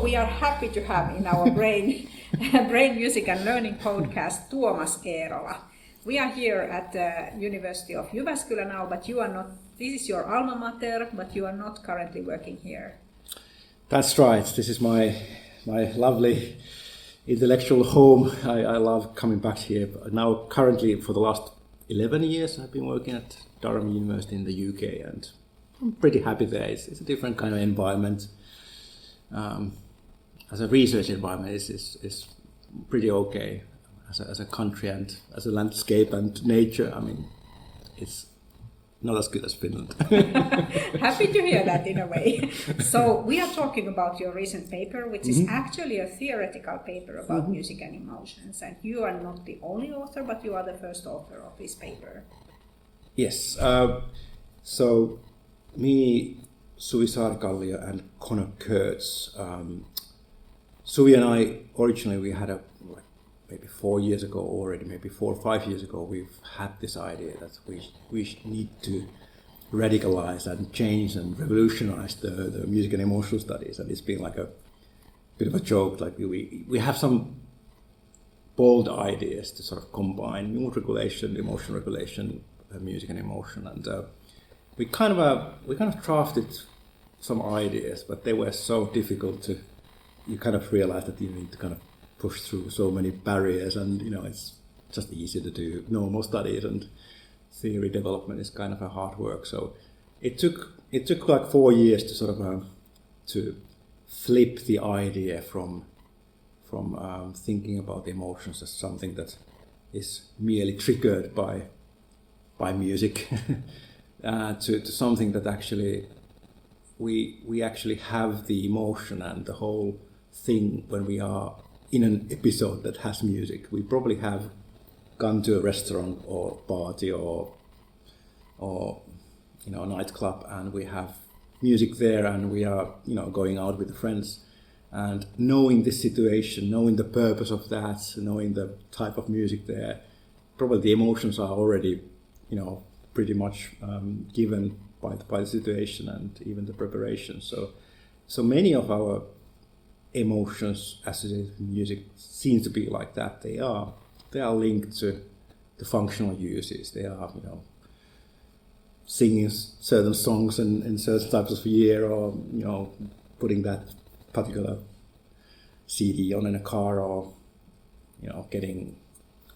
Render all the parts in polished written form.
we are happy to have in our brain music and learning podcast Tuomas Eerola. We are here at the University of Jyväskylä now, but you are not. This is your alma mater, but you are not currently working here. That's right. This is my lovely intellectual home. I love coming back here. Now, currently, for the last 11 years, I've been working at Durham University in the UK, and I'm pretty happy there. It's a different kind of environment. As a research environment, it's pretty okay. As a country and as a landscape and nature, I mean, it's not as good as Finland. Happy to hear that in a way. So we are talking about your recent paper, which is actually a theoretical paper about music and emotions. And you are not the only author, but you are the first author of this paper. Yes. So me, Suvi Saarikallio and Kirts. Suvi and I, originally we had maybe 4 years ago already, maybe 4 or 5 years ago, we've had this idea that we need to radicalize and change and revolutionize the music and emotional studies. And it's been like a bit of a joke. Like we have some bold ideas to sort of combine mood regulation, emotion regulation, music and emotion. And we kind of drafted some ideas, but they were so difficult to. You kind of realize that you need to kind of push through so many barriers, and it's just easy to do normal studies, and theory development is kind of a hard work. So it took like 4 years to sort of to flip the idea from thinking about emotions as something that is merely triggered by music to something that actually we actually have the emotion and the whole thing when we are in an episode that has music. We probably have gone to a restaurant or party or a nightclub, and we have music there, and we are going out with the friends, and knowing this situation, knowing the purpose of that, knowing the type of music there, probably the emotions are already pretty much given by the situation and even the preparation. So many of our emotions associated with music seem to be like that. They are linked to the functional uses. They are singing certain songs in certain types of year, or putting that particular CD on in a car, or getting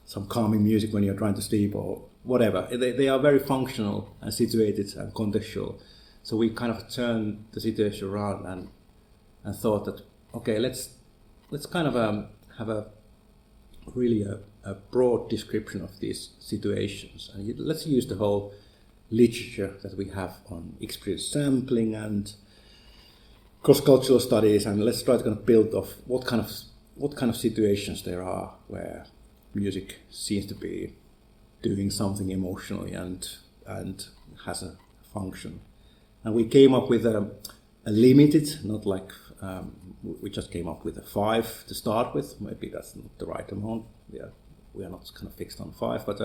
some calming music when you're trying to sleep, or whatever. They are very functional and situated and contextual. So we kind of turned the situation around and thought that, okay, let's kind of have a really a broad description of these situations, and let's use the whole literature that we have on experience sampling and cross-cultural studies, and let's try to kind of build off what kind of situations there are where music seems to be doing something emotionally and has a function. And we came up with a limited, not like we just came up with a 5 to start with. Maybe that's not the right amount. We are not kind of fixed on 5, but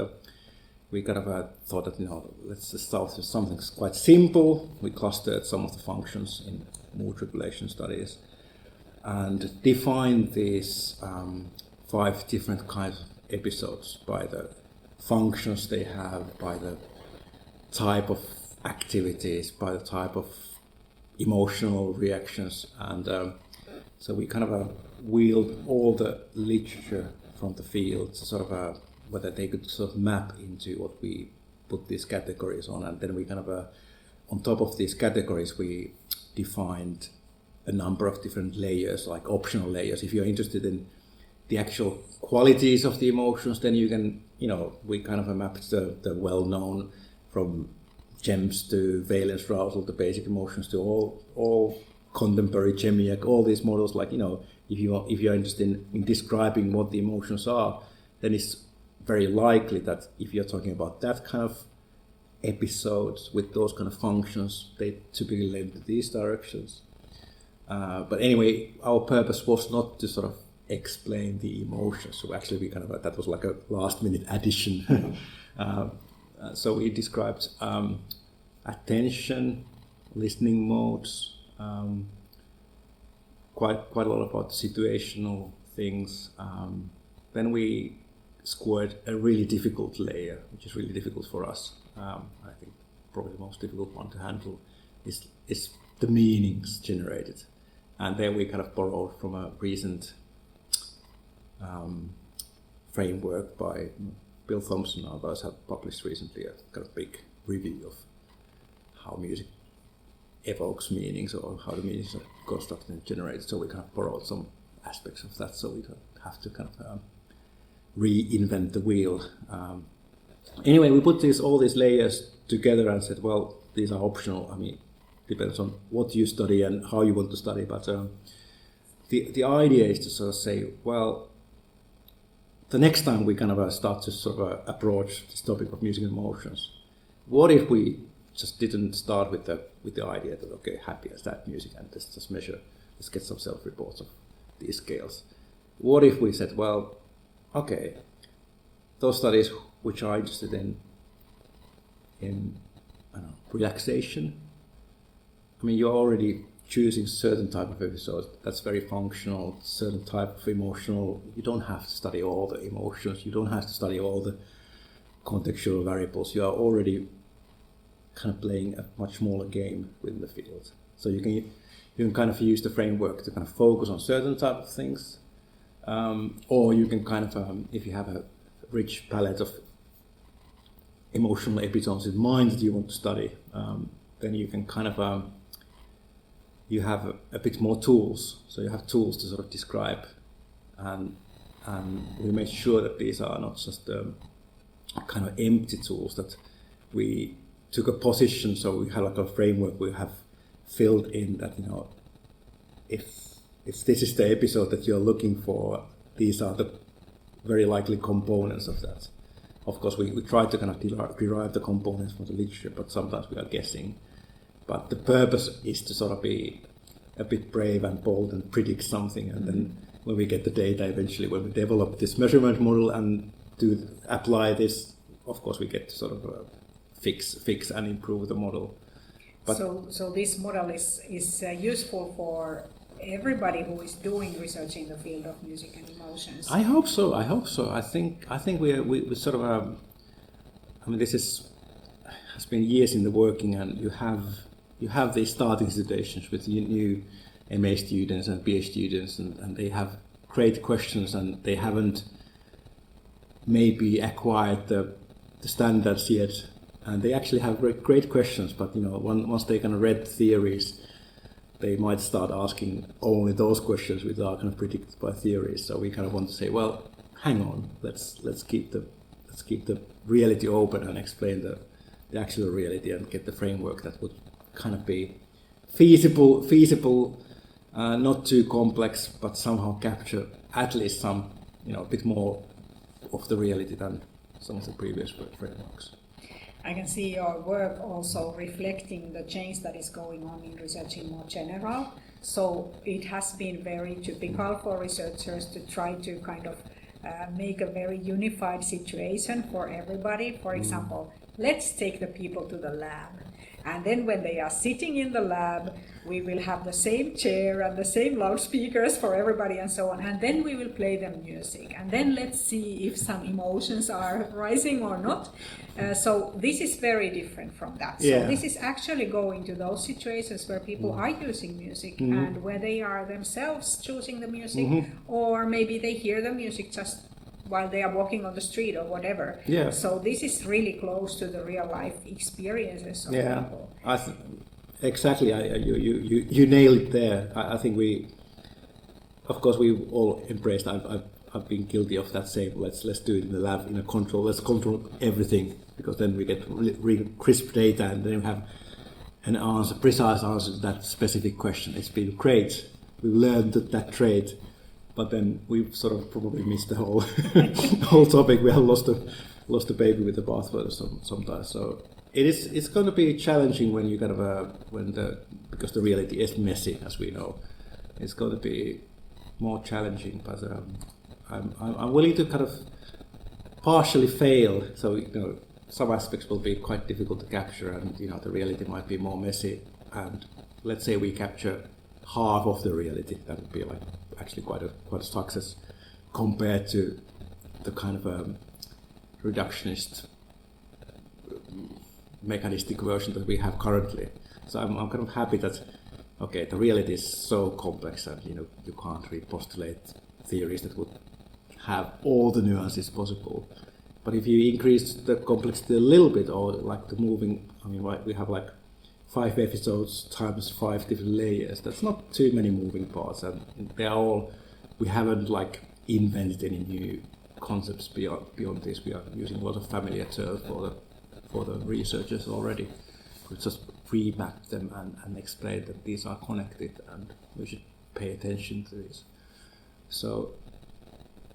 we kind of thought that let's just start with something quite simple. We clustered some of the functions in mood regulation studies and defined these 5 different kinds of episodes by the functions they have, by the type of activities, by the type of emotional reactions, and so we kind of wheeled all the literature from the field to sort of whether they could sort of map into what we put these categories on, and then we kind of on top of these categories we defined a number of different layers, like optional layers. If you're interested in the actual qualities of the emotions, then you can we kind of mapped the well-known, from GEMS to valence arousal, the basic emotions, to all contemporary GEMIAC, all these models. Like if you're interested in describing what the emotions are, then it's very likely that if you're talking about that kind of episodes with those kind of functions, they typically lean to these directions. But anyway, our purpose was not to sort of explain the emotions. So actually, we kind of that was like a last-minute addition. So we described attention, listening modes, quite a lot about situational things. Then we scored a really difficult layer, which is really difficult for us. I think probably the most difficult one to handle is the meanings generated. And then we kind of borrowed from a recent framework by Bill Thompson and others have published recently a kind of big review of how music evokes meanings or how the meanings are constructed and generated. So we kind of borrowed some aspects of that, so we don't have to kind of reinvent the wheel. Anyway, we put all these layers together and said, well, these are optional. I mean, depends on what you study and how you want to study. But the idea is to sort of say, well, the next time we kind of start to sort of approach this topic of music and emotions, what if we just didn't start with the idea that, okay, happy as that music, and let's just measure, let's get some self-reports of these scales. What if we said, well, okay, those studies which are interested in I don't know, relaxation, I mean, you're already choosing certain type of episodes that's very functional, certain type of emotional. You don't have to study all the emotions, you don't have to study all the contextual variables. You are already kind of playing a much smaller game within the field. So you can kind of use the framework to kind of focus on certain type of things, or you can kind of, if you have a rich palette of emotional episodes in mind that you want to study, then you can kind of you have a bit more tools. So you have tools to sort of describe, and we make sure that these are not just kind of empty tools, that we took a position, so we have like a framework we have filled in that, you know, if this is the episode that you're looking for, these are the very likely components of that. Of course, we try to kind of derive the components from the literature, but sometimes we are guessing. But the purpose is to sort of be a bit brave and bold and predict something, and then when we get the data eventually, when we develop this measurement model and apply this, of course we get to sort of fix and improve the model. But so this model is useful for everybody who is doing research in the field of music and emotions. I hope so. I think we sort of I mean, this has been years in the working, and you have these starting situations with new MA students and PhD students, and they have great questions, and they haven't maybe acquired the standards yet, and they actually have great questions, but you know, once they kind of read theories, they might start asking only those questions which are kind of predicted by theories. So we kind of want to say, well, hang on, let's keep the reality open and explain the actual reality and get the framework that would kind of be feasible, not too complex, but somehow capture at least some, you know, a bit more of the reality than some of the previous frameworks. I can see your work also reflecting the change that is going on in research in more general. So it has been very typical for researchers to try to kind of make a very unified situation for everybody. For example, let's take the people to the lab. And then when they are sitting in the lab, we will have the same chair and the same loudspeakers for everybody and so on. And then we will play them music. And then let's see if some emotions are rising or not. So this is very different from that. Yeah. So this is actually going to those situations where people are using music and where they are themselves choosing the music, or maybe they hear the music just while they are walking on the street or whatever. Yeah. So this is really close to the real life experiences of people. Exactly. You nailed it there. I think we all embraced. I've been guilty of that same. Let's do it in the lab in a control. Let's control everything, because then we get really crisp data, and then we have an answer, precise answer to that specific question. It's been great. We've learned that trait. But then we've sort of probably missed the whole topic. We have lost the baby with the bathwater sometimes. So it's going to be challenging when you kind of because the reality is messy, as we know. It's going to be more challenging. But I'm willing to kind of partially fail. So you know, some aspects will be quite difficult to capture, and you know, the reality might be more messy. And let's say we capture half of the reality. That would be like actually quite a success compared to the kind of reductionist mechanistic version that we have currently. So I'm kind of happy that okay, the reality is so complex and you can't really postulate theories that would have all the nuances possible. But if you increase the complexity a little bit, or like the moving, we have like 5 episodes times 5 different layers. That's not too many moving parts, and they are all. We haven't like invented any new concepts beyond this. We are using a lot of familiar terms for the researchers already. We just remap them and explain that these are connected, and we should pay attention to this. So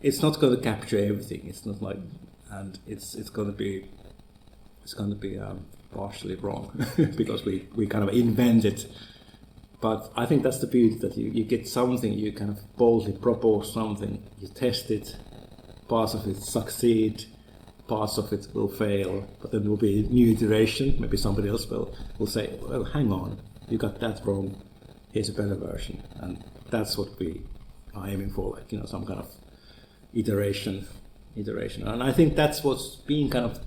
it's not going to capture everything. It's not like, and it's going to be partially wrong because we kind of invent it. But I think that's the beauty, that you get something, you kind of boldly propose something, you test it, parts of it succeed, parts of it will fail, but then there will be a new iteration. Maybe somebody else will say, well, hang on, you got that wrong, here's a better version. And that's what we are aiming for, like, some kind of iteration. And I think that's what's been kind of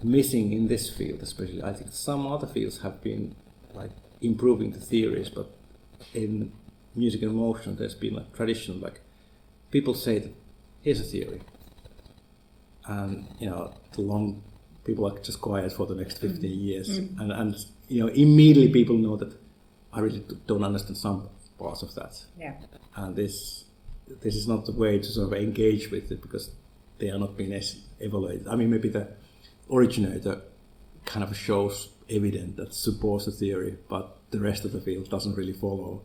missing in this field, especially. I think some other fields have been like improving the theories, but in music and motion there's been like traditional, like people say that here's a theory, and people are just quiet for the next 15 years, and immediately people know that I really don't understand some parts of that. Yeah. And this is not the way to sort of engage with it, because they are not being evaluated. Maybe the originator kind of shows evidence that supports the theory, but the rest of the field doesn't really follow.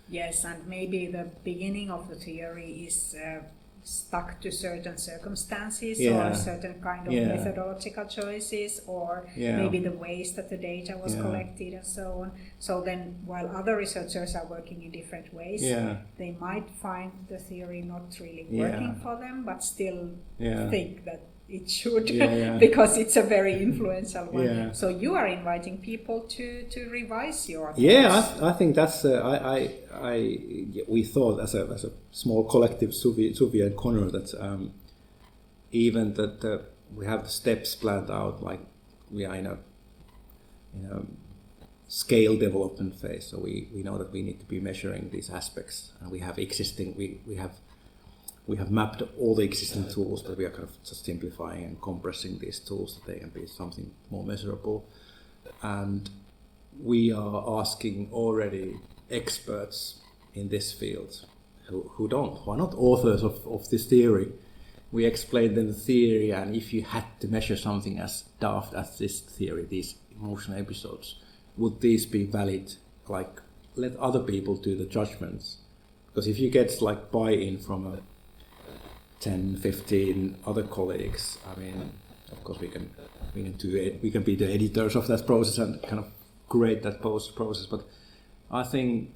Yes, and maybe the beginning of the theory is stuck to certain circumstances or certain kind of methodological choices, or maybe the ways that the data was collected and so on. So then, while other researchers are working in different ways, they might find the theory not really working for them, but still think that it should, because it's a very influential one. Yeah. So you are inviting people to revise your thoughts. Yeah, I think that's we thought as a small collective, Suvi and Connor, that even that we have the steps planned out, like we are in a scale development phase. So we know that we need to be measuring these aspects, and we have existing we have mapped all the existing tools, but we are kind of just simplifying and compressing these tools so they can be something more measurable. And we are asking already experts in this field who are not authors of this theory. We explain them the theory, and if you had to measure something as daft as this theory, these emotional episodes, would these be valid? Like, let other people do the judgments. Because if you get like buy-in from 10, 15 other colleagues, of course we can be the editors of that process and kind of create that process. But I think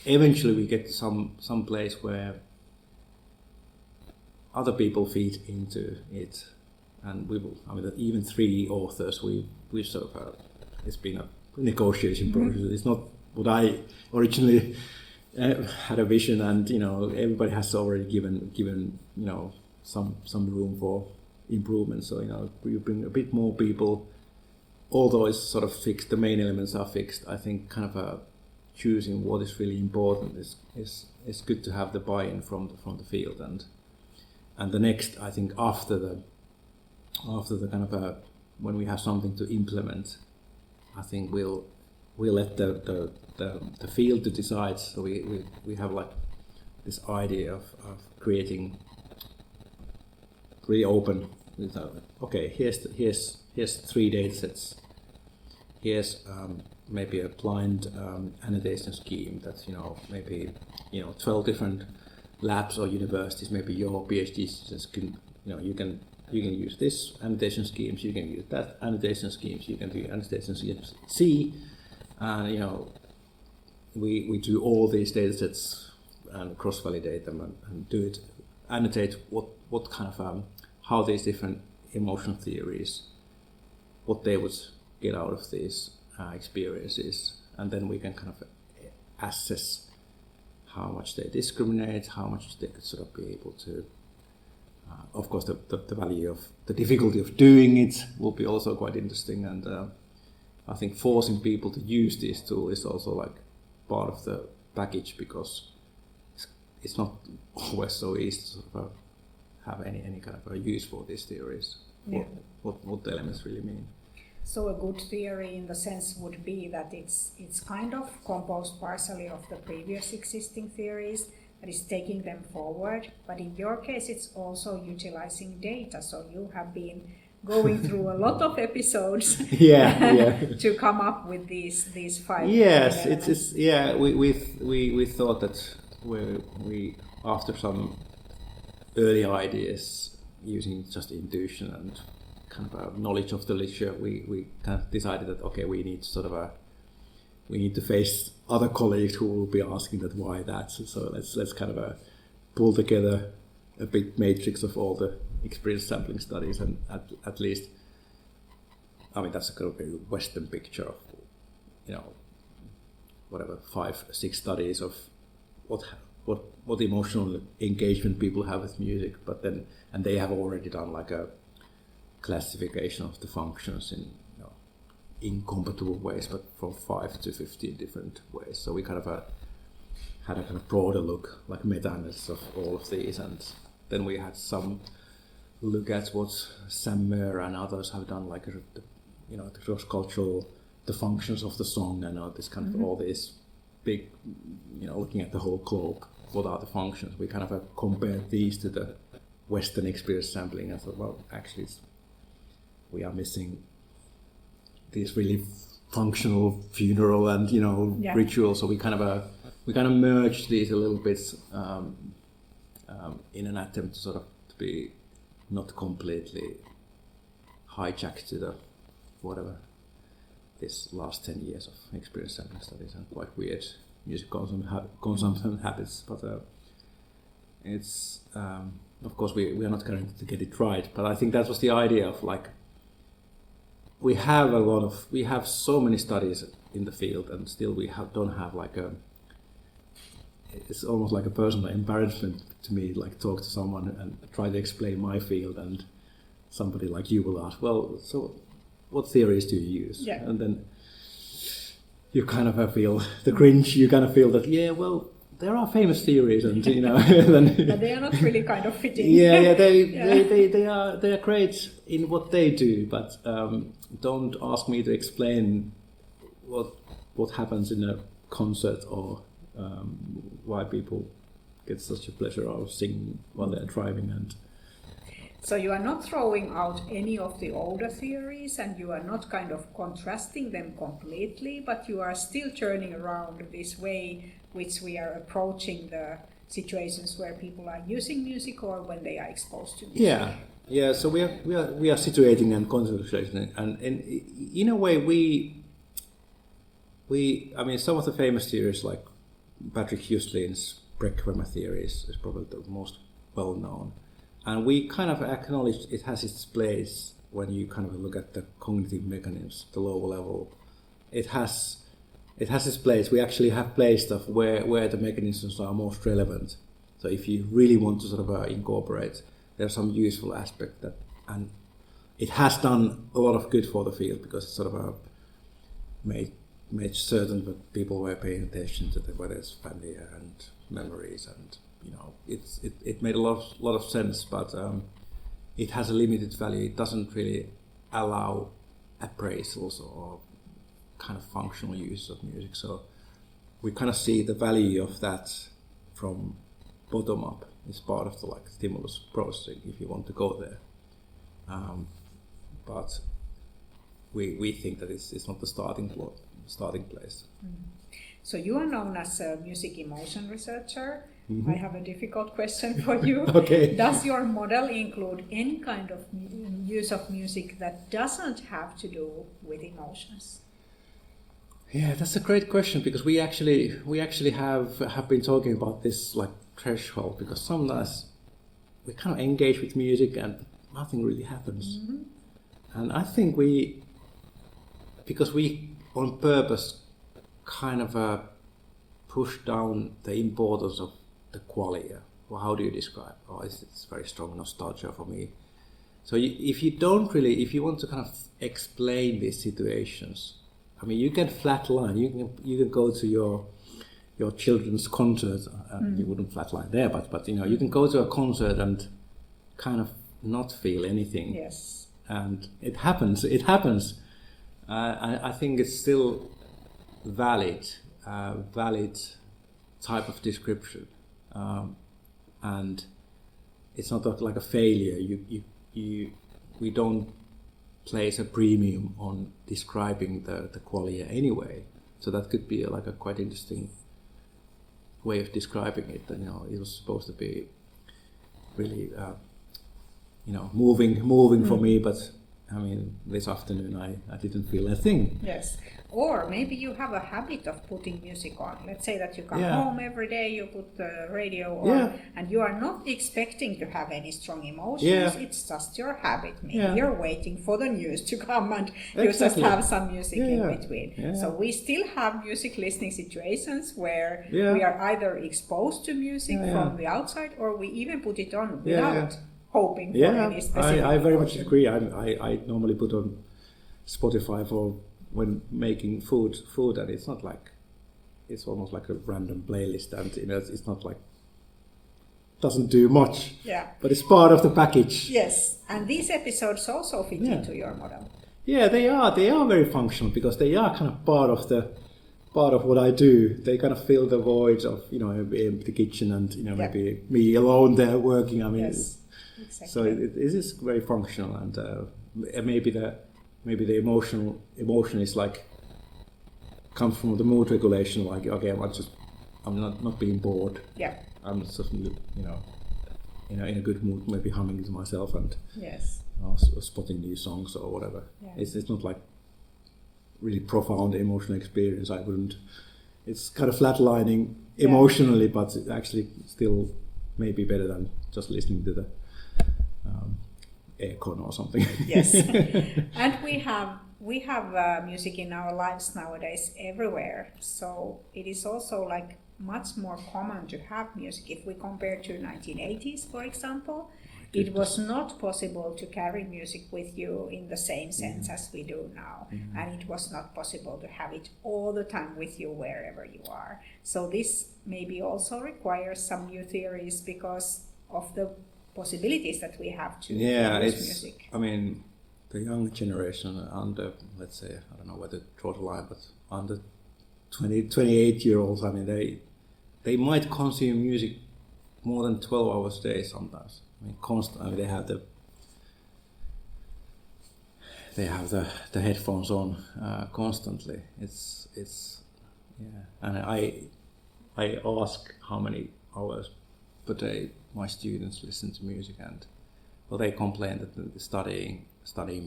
eventually we get to some place where other people feed into it, and we will. Even 3 authors, we sort of it's been a negotiation process. It's not what I originally had a vision, and everybody has already given some room for improvement. So you bring a bit more people, although it's sort of fixed. The main elements are fixed. I think kind of choosing what is really important is good to have the buy-in from the field, and the next, I think after the kind of when we have something to implement, I think we'll let the field to decide. So we have like this idea of creating really open. Okay, here's 3 data sets. Here's maybe a blind annotation scheme that's maybe 12 different labs or universities. Maybe your PhD students can you can use this annotation schemes. You can use that annotation schemes. You can do annotation schemes C. And we do all these data sets and cross-validate them and do it, annotate what kind of how these different emotional theories, what they would get out of these experiences, and then we can kind of assess how much they discriminate, how much they could sort of be able to. Of course, the value of the difficulty of doing it will be also quite interesting, and I think forcing people to use this tool is also like part of the package, because it's not always so easy to sort of have any kind of a use for these theories. Yeah. What the elements really mean. So a good theory in the sense would be that it's kind of composed partially of the previous existing theories, that is taking them forward, but in your case it's also utilizing data, so you have been going through a lot of episodes to come up with these 5 yes elements. it's we thought that we after some early ideas using just intuition and kind of a knowledge of the literature, we kind of decided that okay, we need to face other colleagues who will be asking that why that. So let's kind of pull together a big matrix of all the experience sampling studies, and at least, I mean, that's a kind of very Western picture of, you know, whatever 5-6 studies of what emotional engagement people have with music, but then, and they have already done like a classification of the functions in incompatible ways, but from 5 to 15 different ways. So we kind of had a kind of broader look, like meta-analysis of all of these, and then we had some look at what Sam Moore and others have done, like the cross-cultural, the functions of the song, and this kind of all these big, looking at the whole globe, what are the functions? We kind of compared these to the Western experience sampling, and thought, well, actually, we are missing these really functional funeral and rituals. So we kind of merged these a little bit in an attempt to sort of to be not completely hijacked to the whatever this last 10 years of experience sampling studies and quite weird music consumption habits. But it's of course we are not guaranteed to get it right. But I think that was the idea of like. We have so many studies in the field, and still we don't have like it's almost like a personal embarrassment to me, like talk to someone and try to explain my field, and somebody like you will ask, well, so what theories do you use? Yeah. And then you kind of feel the cringe, you kind of feel that, yeah, well, there are famous theories, and then but they are not really kind of fitting. They are great in what they do, but don't ask me to explain what happens in a concert, or why people get such a pleasure out of singing while they're driving. And so you are not throwing out any of the older theories, and you are not kind of contrasting them completely, but you are still turning around this way which we are approaching the situations where people are using music or when they are exposed to music. Yeah. So we are situating and concentrating, and in a way I mean, some of the famous theories like Patrick Huslin's Breck-Weber theory is probably the most well known, and we kind of acknowledge it has its place when you kind of look at the cognitive mechanisms, the lower level. It has its place. We actually have placed stuff where the mechanisms are most relevant. So if you really want to sort of incorporate, there's some useful aspect that, and it has done a lot of good for the field, because it sort of made certain that people were paying attention to whether it's familiar and memories, and it made a lot of sense, but it has a limited value. It doesn't really allow appraisals or kind of functional use of music. So we kind of see the value of that from bottom up. It's part of the like stimulus processing if you want to go there. But we think that it's not the starting place. So you are known as a music emotion researcher. I have a difficult question for you. Okay. Does your model include any kind of use of music that doesn't have to do with emotions? Yeah, that's a great question, because we actually have been talking about this like threshold, because sometimes we kind of engage with music and nothing really happens. And I think because we on purpose kind of push down the importance of the qualia. Well, how do you describe? Oh, it's very strong nostalgia for me. So if you want to kind of explain these situations, I mean, you can flatline. You can go to your children's concert. You wouldn't flatline there, but you can go to a concert and kind of not feel anything. Yes. And it happens. I think it's still valid type of description, and it's not like a failure. We don't place a premium on describing the qualia anyway. So that could be like a quite interesting way of describing it. That it was supposed to be really moving for me, but I mean, this afternoon I didn't feel a thing. Yes. Or maybe you have a habit of putting music on. Let's say that you come home every day, you put the radio on, and you are not expecting to have any strong emotions. Yeah. It's just your habit. Maybe you're waiting for the news to come and you just have some music in between. Yeah. So we still have music listening situations where we are either exposed to music from the outside, or we even put it on without hoping for any specific I very much emotion. agree. I normally put on Spotify for when making food, and it's not like, it's almost like a random playlist, and it's not like, doesn't do much. Yeah. But it's part of the package. Yes, and these episodes also fit into your model. Yeah, they are very functional because they are kind of part of what I do. They kind of fill the voids of the kitchen and maybe me alone there working. I mean. Yes. Exactly. So it is very functional, and maybe the emotion is like comes from the mood regulation. Like, okay, I'm not being bored. Yeah. I'm just in a good mood, maybe humming to myself and spotting new songs or whatever. Yeah. It's not like really profound emotional experience. I wouldn't. It's kind of flatlining emotionally, but it's actually still maybe better than just listening to the aircon or something. Yes. And we have music in our lives nowadays everywhere, so it is also like much more common to have music. If we compare to 1980s, for example, it was not possible to carry music with you in the same sense as we do now, and it was not possible to have it all the time with you wherever you are. So this maybe also requires some new theories because of the possibilities that we have to use music. I mean, the young generation under, let's say, I don't know whether to draw the line, but under 28-year-olds, I mean, they might consume music more than 12 hours a day sometimes. I mean, they have the headphones on constantly. It's and I ask how many hours per day my students listen to music, and they complain that studying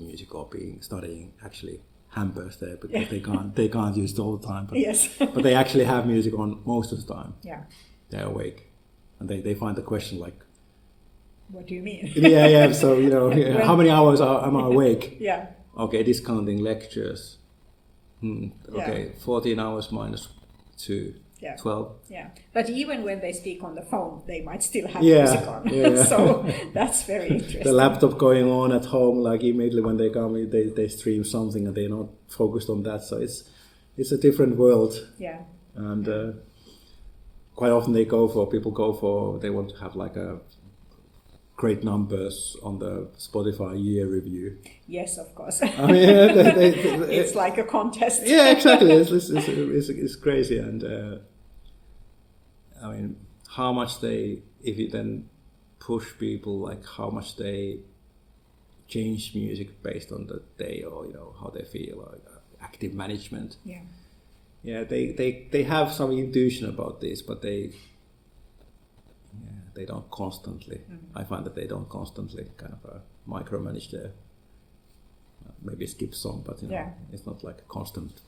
music or studying actually hampers there because they can't use it all the time. But, but they actually have music on most of the time. Yeah, they're awake, and they find the question like, what do you mean? So how many hours am I awake? Yeah. Okay, discounting lectures. Okay, 14 hours minus 2. Yeah. 12. Yeah, but even when they speak on the phone, they might still have music on. So that's very interesting. The laptop going on at home, like immediately when they come, they stream something and they're not focused on that. So it's a different world. Yeah. And quite often they want to have like a great numbers on the Spotify year review. Yes, of course. I mean, it's like a contest. Yeah, exactly. It's crazy, and I mean, how much if you then push people, like how much they change music based on the day, or how they feel, or active management. Yeah. They have some intuition about this, but they don't constantly. I find that they don't constantly kind of micromanage their maybe skip song, but it's not like a constant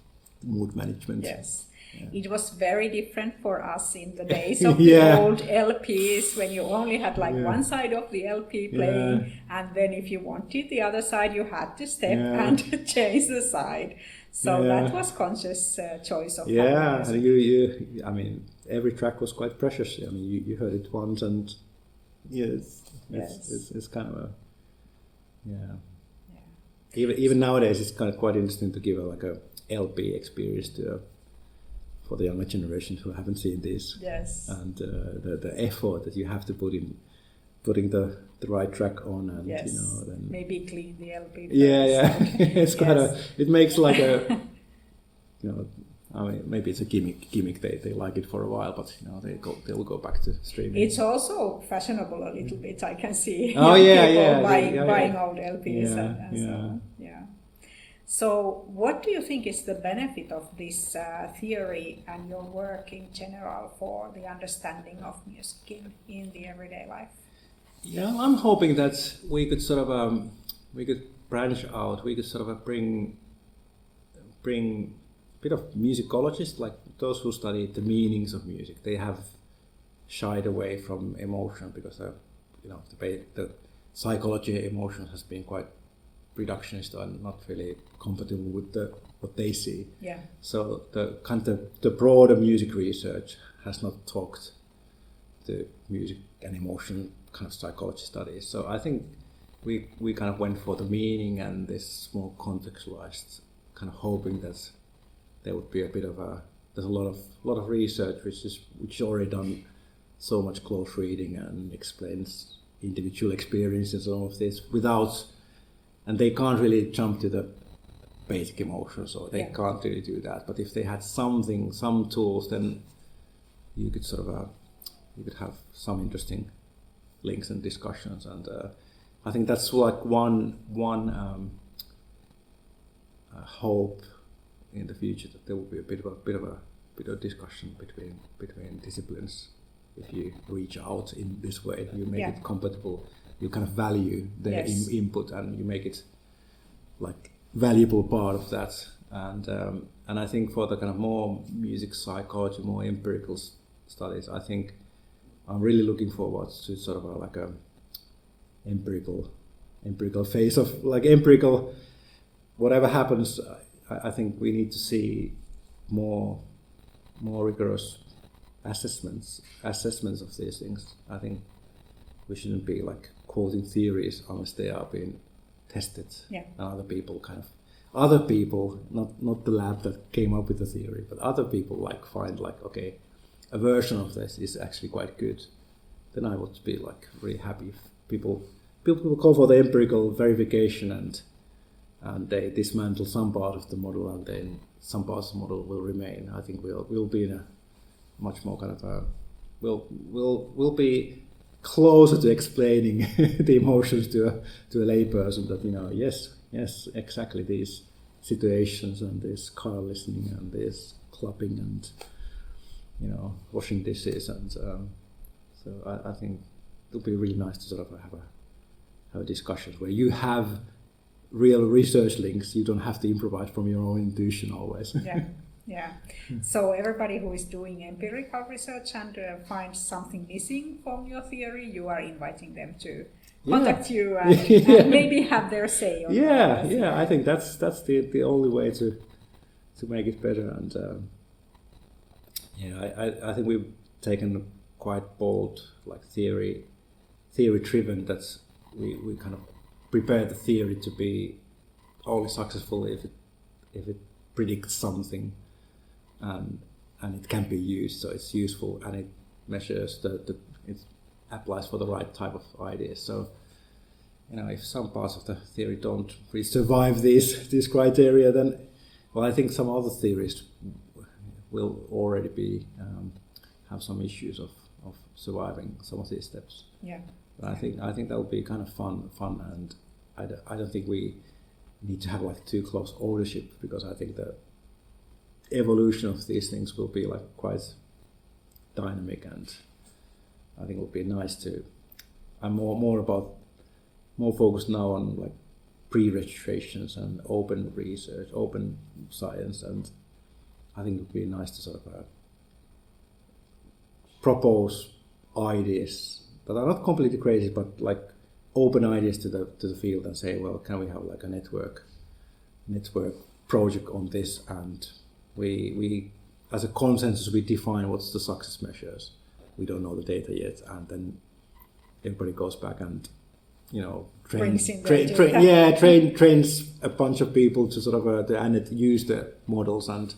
mood management. Yes. Yeah. It was very different for us in the days of the old LPs, when you only had like one side of the LP playing, and then if you wanted the other side, you had to step and change the side. So that was conscious choice of yeah, and you I mean, every track was quite precious. I mean, you heard it once, and it's kind of a Even nowadays, it's kind of quite interesting to give like a LP experience for the younger generations who haven't seen this. Yes. And the effort that you have to put in putting the right track on, and then maybe clean the LP first. Yeah. It's quite it makes like a I mean, maybe it's a gimmick. They like it for a while, but they'll go back to streaming. It's also fashionable a little bit. I can see. Oh people buying old LPs and so on. Yeah. So, what do you think is the benefit of this theory and your work in general for the understanding of music in the everyday life? Yeah, I'm hoping that we could sort of we could branch out. We could sort of bring bit of musicologists, like those who study the meanings of music. They have shied away from emotion because the psychology of emotions has been quite reductionist and not really compatible with what they see. Yeah. So the broader music research has not talked to music and emotion kind of psychology studies. So I think we kind of went for the meaning and this more contextualized, kind of hoping that there would be a bit of there's a lot of research which already done so much close reading and explains individual experiences and all of this and they can't really jump to the basic emotions, or they can't really do that. But if they had some tools, then you could sort of you could have some interesting links and discussions, and I think that's like one hope in the future, that there will be a bit of discussion between disciplines. If you reach out in this way, you make it compatible. You kind of value their input, and you make it like valuable part of that. And I think for the kind of more music psychology, more empirical studies, I think I'm really looking forward to sort of like a empirical phase of like empirical. Whatever happens, I think we need to see more rigorous assessments of these things. I think we shouldn't be like quoting theories unless they are being tested. And other people, not the lab that came up with the theory, but other people like find like, okay, a version of this is actually quite good. Then I would be like really happy if people go for the empirical verification and they dismantle some part of the model, and then some parts of the model will remain. I think we'll be in a much more kind of we'll be closer to explaining the emotions to a layperson, that yes, exactly these situations and this car listening and this clapping and washing dishes, and so I think it'll be really nice to sort of have a discussion where you have real research links. You don't have to improvise from your own intuition always. Yeah. So everybody who is doing empirical research and finds something missing from your theory, you are inviting them to contact you and maybe have their say on that. I think that's the only way to make it better. And I think we've taken quite bold, like theory driven, that we kind of prepare the theory to be only successful if it predicts something, and it can be used, so it's useful, and it measures it applies for the right type of ideas. So if some parts of the theory don't really survive these criteria, then I think some other theories will already be have some issues of surviving some of these steps. But I think that will be kind of fun, and I don't think we need to have like too close ownership, because I think the evolution of these things will be like quite dynamic, and I think it would be nice to. I'm more focused now on like pre-registrations and open research, open science, and I think it would be nice to sort of propose ideas that are not completely crazy, but like open ideas to the field, and say, well, can we have like a network project on this, and we as a consensus we define what's the success measures. We don't know the data yet, and then everybody goes back and trains a bunch of people to sort of and use the models, and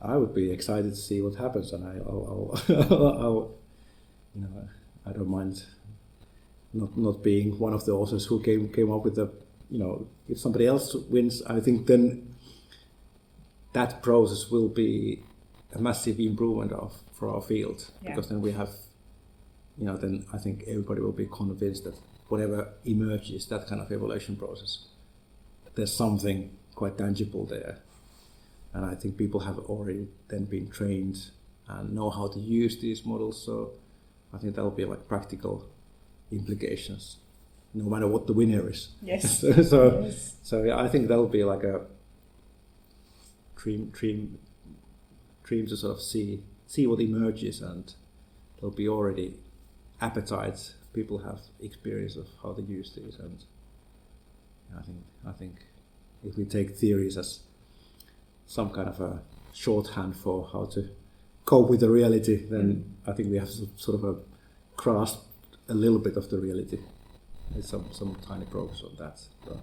I would be excited to see what happens, and I'll I don't mind not being one of the authors who came up with the if somebody else wins, I think then that process will be a massive improvement for our field, because then we have then I think everybody will be convinced that whatever emerges, that kind of evaluation process, there's something quite tangible there. And I think people have already then been trained and know how to use these models. So I think that'll be like practical implications, no matter what the winner is. Yes. So yeah, I think that'll be like a dream to sort of see what emerges, and there'll be already appetite. People have experience of how to use these, and I think if we take theories as some kind of a shorthand for how to cope with the reality, then I think we have sort of grasped a little bit of the reality. There's some tiny progress on that. So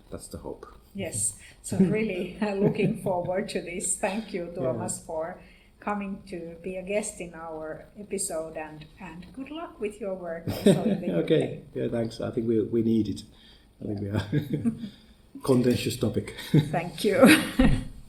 that's the hope. Yes. So really looking forward to this. Thank you, Tuomas, for coming to be a guest in our episode, and good luck with your work also in the Okay. Yeah, thanks. I think we need it. I think we are contentious topic. Thank you.